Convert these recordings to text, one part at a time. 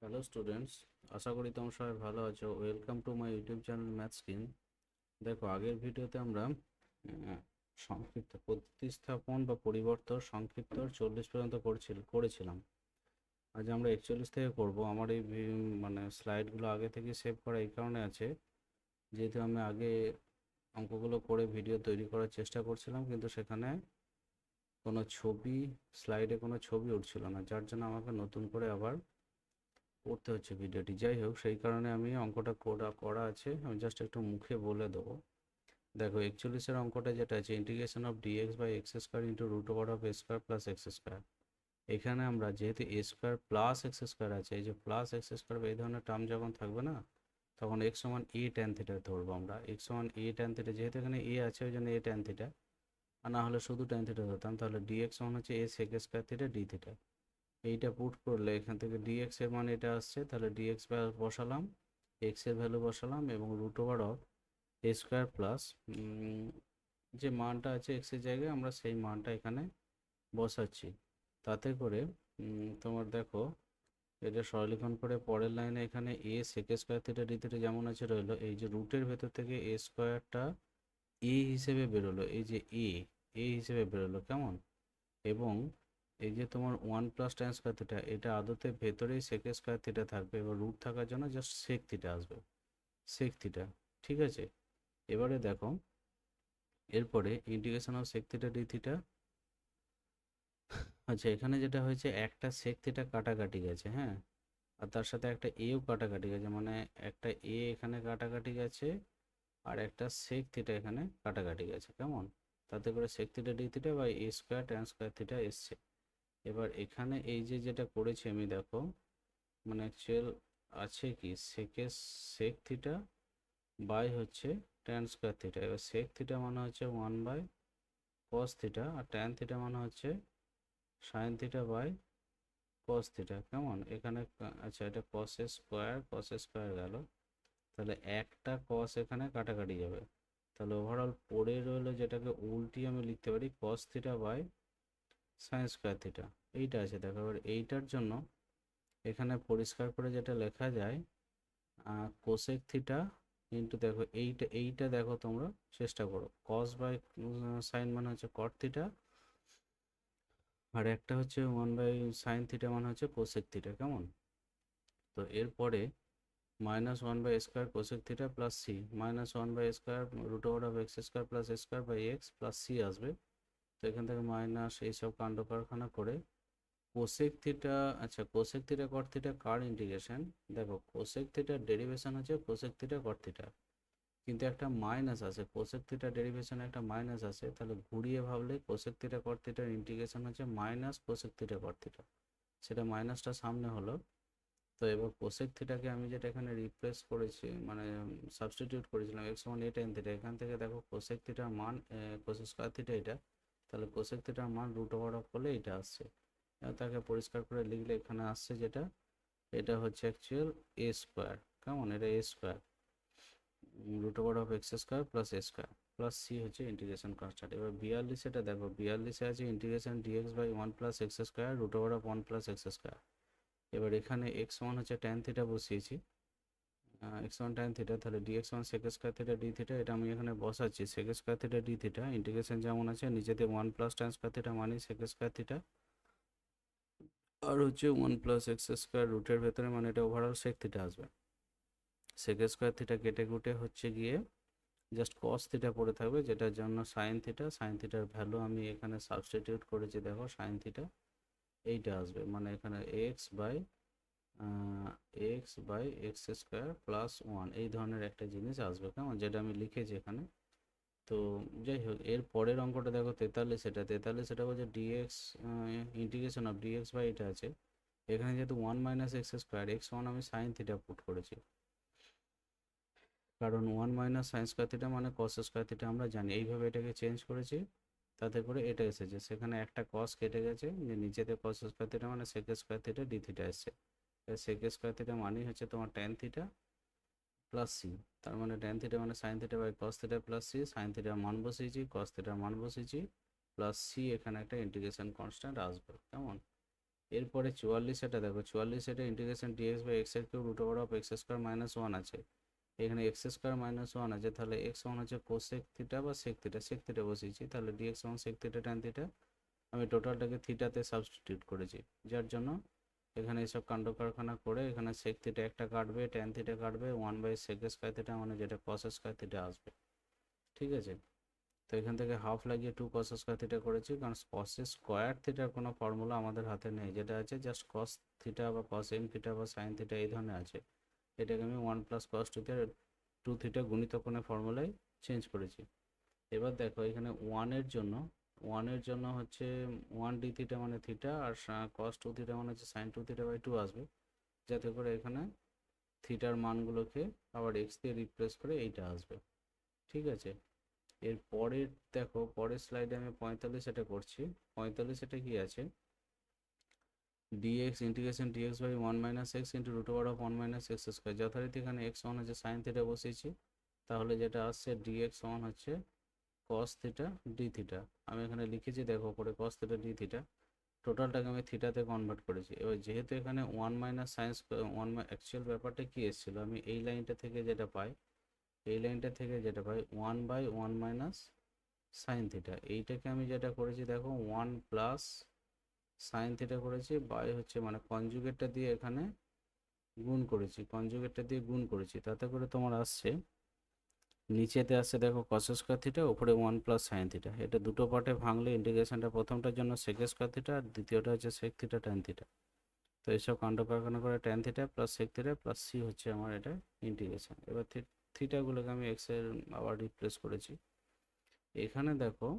Hello students, আশা করি তোমরা সবাই ভালো আছো। Welcome to my YouTube channel math skin. দেখো, আগের ভিডিওতে আমরা সংক্ষিপ্ত প্রতিস্থাপন বা পরিবর্তন সংক্ষিপ্ত 40 পর্যন্ত করেছিলাম। আজ আমরা 41 থেকে করব। আমার এই মানে স্লাইডগুলো আগে থেকে সেভ করা এই কারণে আছে, যেহেতু আমি আগে অঙ্কগুলো করে ভিডিও তৈরি করার চেষ্টা করছিলাম, কিন্তু সেখানে কোনো স্লাইডে কোনো ছবি উঠছিল না, যার জন্য আমাকে নতুন করে আবার করতে হচ্ছে ভিডিওটি। যাই হোক, সেই কারণে আমি অঙ্কটা করা আছে, আমি জাস্ট একটু মুখে বলে দেবো। দেখো, 41-এর অঙ্কটা যেটা আছে, integration of dx by x square into root over of a square plus x square. এখানে আমরা যেহেতু a square plus x square আছে, এই যে প্লাস এক্স স্কোয়ার এই ধরনের টার্ম যখন থাকবে না, তখন এক্স সমান এ ট্যান থিটা ধরবো আমরা। এক্স সমান এ ট্যান থিটা, যেহেতু এখানে এ আছে ওই জন্য এ ট্যান থিটা, আর না হলে শুধু ট্যান থিটা ধরতাম। তাহলে ডিএক্স সমান হচ্ছে a sec square theta d theta. এইটা পুট করলে এখান থেকে ডিএক্স এর মান এটা আসছে, তাহলে ডিএক্স বসালাম, এক্স এর ভ্যালু বসালাম, এবং root over of a square plus যে মানটা আছে এক্স এর জায়গায় আমরা সেই মানটা এখানে বসাচ্ছি। তাতে করে তোমার দেখো, এটা সরলীকরণ করে পরের লাইনে এখানে a sec square theta d theta যেমন আছে রইলো। এই যে রুটের ভেতর থেকে এ স্কোয়ারটা এ হিসেবে বেরোলো, এই যে এ হিসেবে বেরোলো কেমন। এবং এই যে তোমার 1 প্লাস ট্যান স্কোয়ার থিটা, এটা আদতে ভেতরেই সেক স্কোয়ার থিটা থাকবে, এবার রুট থাকার জন্য জাস্ট সেক থিটা আসবে, সেক থিটা। ঠিক আছে, এবারে দেখো, এরপরে integration of sec theta d theta. আচ্ছা, এখানে যেটা হয়েছে, একটা সেক থিটা কাটাকাটি গেছে, হ্যাঁ, আর তার সাথে একটা এও কাটাকাটি গেছে, মানে একটা এ এখানে কাটাকাটি গেছে, আর একটা সেক থিটা এখানে কাটাকাটি গেছে কেমন। তাতে করে sec theta d theta by a square tan square theta এসছে। এবার এখানে এই যে যেটা করেছি আমি, দেখো, মানে অ্যাকচুয়াল আছে কি সেক থিটা বাই হচ্ছে ট্যান স্কোয়ার থিটা। এবার সেক থিটা মানে হচ্ছে 1/cos থিটা, আর ট্যান থিটা মানে হচ্ছে sine theta by cos theta কেমন। এখানে আচ্ছা, এটা কস স্কোয়ার গেল, তাহলে একটা কস এখানে কাটাকাটি যাবে, তাহলে ওভারঅল পড়ে রইলো, যেটাকে উল্টি আমি লিখতে পারি cos theta by sine square theta. এইটা আছে দেখো। এবার এইটার জন্য এখানে পরিষ্কার করে যেটা লেখা যায়, কোসেক থিটা ইন্টু, দেখো এইটা দেখো তোমরা চেষ্টা করো, কস বাই সাইন মানে হচ্ছে কট থিটা, আর একটা হচ্ছে 1/সাইন থিটা মানে হচ্ছে কোসেক থিটা কেমন। তো এরপরে -1/স্কোয়ার কোসেক থিটা প্লাস সি, -1/স্কোয়ার root over of x square plus square by x plus c আসবে। তো এখান থেকে মাইনাস এইসব কাণ্ড কারখানা করে কোসেক থিটা, আচ্ছা কোসেক থিটা কট থিটা কার ইন্টিগ্রেশন। দেখো, কোসেক থিটার ডেরিভেশন হচ্ছে কোসেক থিটা কট থিটা, কিন্তু একটা মাইনাস আছে, কোসেক থিটা ডেরিভেশনে একটা মাইনাস আছে, তাহলে ঘুরিয়ে ভাবলে কোসেক থিটা কট থিটার ইন্টিগ্রেশন হচ্ছে minus cosec theta cot theta, সেটা মাইনাসটা সামনে হলো। তো এবার কোসেক থিটাকে আমি যেটা এখানে রিপ্লেস করেছি, মানে সাবস্টিটিউট করেছিলাম এক্স সমান এ টেন থিটা, এখান থেকে দেখো কোসেক থিটার মান কোসেক স্কোয়ার থিটা এটা, তাহলে কোসেক থিটার মান রুট ওভার অফ করলে এটা আসছে। তাকে পরিষ্কার করে লিখলে এখানে আসছে যেটা, এটা হচ্ছে অ্যাকচুয়াল এ স্কোয়ার কেমন, এটা a square root over of x square plus a square plus C হচ্ছে ইন্টিগ্রেশন কনস্ট্যান্ট। এবার 42 এটা দেখো, 42-এ আছে integration dx by 1 plus x square root over of 1 plus x square. এবার এখানে এক্স ওয়ান হচ্ছে ট্যান থিটা বসিয়েছি, এক্স ওয়ান ট্যান থিটা, তাহলে dx one sec square theta d theta, এটা আমি এখানে বসাচ্ছি sec square theta d theta, integration যেমন আছে নিচেতে 1 প্লাস ট্যান স্কোয়ার থিটা মানে সেক স্কোয়ার থিটা, আর হচ্ছে 1 প্লাস এক্স স্কোয়ার রুটের ভেতরে, মানে এটা ওভারঅল সেক থিটা আসবে। সেক স্কোয়ার থিটা কেটে কুটে হচ্ছে গিয়ে জাস্ট কস থিটা পড়ে থাকবে, যেটার জন্য সাইন থিটা, সাইন থিটার ভ্যালু আমি এখানে সাবস্টিটিউট করেছি, দেখো সাইন থিটা এইটা আসবে, মানে এখানে এক্স স্কোয়ার প্লাস 1 এই ধরনের একটা জিনিস আসবে কেমন, যেটা আমি লিখেছি এখানে। তো যাই হোক, এর পরের অঙ্কটা দেখো 43, এটা বলছে dx integration of dx by এটা আছে, এখানে যেহেতু 1 - এক্স স্কোয়ার, এক্স ওয়ান আমি সাইন থিটা পুট করেছি, কারণ 1 - সাইন স্কোয়ার থিটা মানে কস স্কোয়ার থিটা আমরা জানি, এইভাবে এটাকে চেঞ্জ করেছি। তাতে করে এটা এসেছে, সেখানে একটা কস কেটে গেছে, যে নিচেতে কস স্কোয়ার থিটা মানে sec square theta d theta এসছে। সেক স্কোয়ার থিটা মানেই হচ্ছে তোমার ট্যান থিটা প্লাস সি, তার মানে ট্যান থিটা মানে sine theta by cos theta plus C, sine থিটার মান বসিয়েছি, কস থিটার মান বসিয়েছি, প্লাস সি এখানে একটা ইন্টিগ্রেশন কনস্ট্যান্ট আসবে কেমন। এরপরে 44 এটা দেখো, 44 এটা ইন্টিগ্রেশন ডিএক্স বাই এক্স এর cube root over of x square minus one আছে, এখানে এক্স স্কোয়ার মাইনাস ওয়ান আছে, তাহলে এক্স ওয়ান হচ্ছে কোসেক থিটা বা সেক থিটা বসিয়েছি, তাহলে dx one sec theta tan theta, আমি টোটালটাকে থিটাতে সাবস্টিটিউট করেছি, যার জন্য এখানে এসব কাণ্ড কারখানা করে এখানে সেক থিটা একটা কাটবে, ট্যান থিটা কাটবে, one by sec square theta মানে যেটা কস স্কোয়ার থিটা আসবে। ঠিক আছে, তো এখান থেকে হাফ লাগিয়ে টু কস স্কোয়ার থিটা করেছি, কারণ কস স্কোয়ার থিটার কোনো ফর্মুলা আমাদের হাতে নেই, যেটা আছে জাস্ট কস থিটা বা কস এম থিটা বা সাইন থিটা এই ধরনের আছে, এটাকে আমি one plus cos two theta গুণিত কোণের ফর্মুলায় চেঞ্জ করেছি। এবার দেখো এখানে ওয়ানের জন্য হচ্ছে ওয়ান ডি থিটা মানে থিটা, আর কস টু থিটা মানে হচ্ছে sine two theta by two আসবে, যাতে করে এখানে থিটার মানগুলোকে আবার এক্স দিয়ে রিপ্লেস করে এইটা আসবে। ঠিক আছে, এর পরের দেখো পরের স্লাইডে আমি 45 এটা করছি। 45 এটা কি আছে, dx integration dx by one minus x into root over of one minus x square, যথারীতি এখানে এক্স ওয়ান হচ্ছে সাইন থিটা বসিয়েছি, তাহলে যেটা আসছে dx ওয়ান হচ্ছে cos থিটা ডি থিটা, আমি এখানে লিখেছি দেখো পরে cos থিটা ডি থিটা, টোটালটাকে আমি থিটাতে কনভার্ট করেছি। এবার যেহেতু এখানে one minus sines one actual ব্যাপারটা কি এসেছিলো, আমি এই লাইনটা থেকে যেটা পাই, one by one minus sine theta, এইটাকে আমি যেটা করেছি দেখো ওয়ান প্লাস সাইন থিটা করেছি, বাই হচ্ছে মানে কনজুগেটটা দিয়ে এখানে গুণ করেছি, তাতে করে তোমার আসছে নিচেতে আসছে দেখো কস স্কোয়ার থিটা, উপরে ওয়ান প্লাস সাইন থিটা, এটা দুটো পার্টে ভাঙলে ইন্টিগ্রেশনটা প্রথমটার জন্য সেক স্কোয়ার থিটা আর দ্বিতীয়টা হচ্ছে সেক থিটা ট্যান থিটা, তো এইসব কাণ্ড কারখানা করে tan theta plus sec theta plus C হচ্ছে আমার এটা ইন্টিগ্রেশন। এবার থিটাগুলোকে আমি এক্স এর আবার রিপ্লেস করেছি। এখানে দেখো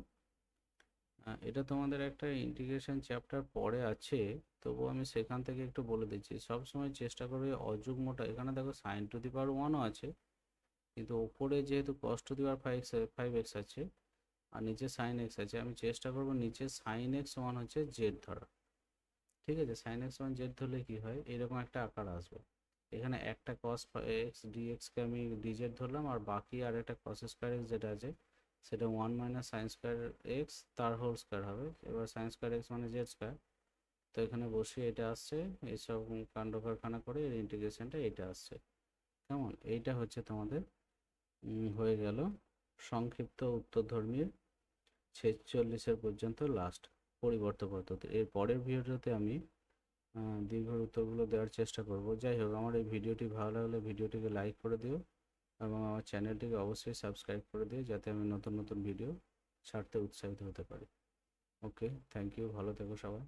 এটা তোমাদের একটা ইন্টিগ্রেশন চ্যাপ্টার পরে আছে, তবুও আমি সেখান থেকে একটু বলে দিচ্ছি, সবসময় চেষ্টা করবে অযুগ্মটা, এখানে দেখো সাইন টু দি পাওয়ার ওয়ানও আছে, কিন্তু ওপরে যেহেতু cos to the power five x আছে আর নিচে সাইন এক্স আছে, আমি চেষ্টা করবো নিচে সাইন এক্স ওয়ান হচ্ছে জেড ধরা। ঠিক আছে, সাইন এক্স ওয়ান জেড ধরলে কি হয়, এরকম একটা আকার আসবে, এখানে একটা কস এক্স ডিএক্সকে আমি ডিজেড ধরলাম, আর বাকি আর একটা কস স্কোয়ার এক্স যেটা আছে সেটা one minus sine square x তার হোল স্কোয়ার হবে, এবার সাইন স্কোয়ার এক্স মানে জেড স্কোয়ার, তো এখানে বসিয়ে এটা আসছে, এইসব কাণ্ড কারখানা করে এর ইন্টিগ্রেশনটা এটা আসছে। কেমন, এইটা হচ্ছে তোমাদের হয়ে গেল সংক্ষিপ্ত উত্তরধর্মীর 46 পর্যন্ত লাস্ট পরিবর্ত পদ্ধতি। এর পরের ভিডিওতে আমি দীর্ঘ উত্তরগুলো দেওয়ার চেষ্টা করব। যাই হোক, আমার এই ভিডিওটি ভালো লাগলে ভিডিওটিকে লাইক করে দিও এবং আমার চ্যানেলটিকে অবশ্যই সাবস্ক্রাইব করে দিও, যাতে আমি নতুন নতুন ভিডিও ছাড়তে উৎসাহিত হতে পারি। ওকে, থ্যাংক ইউ, ভালো থেকো সবাই।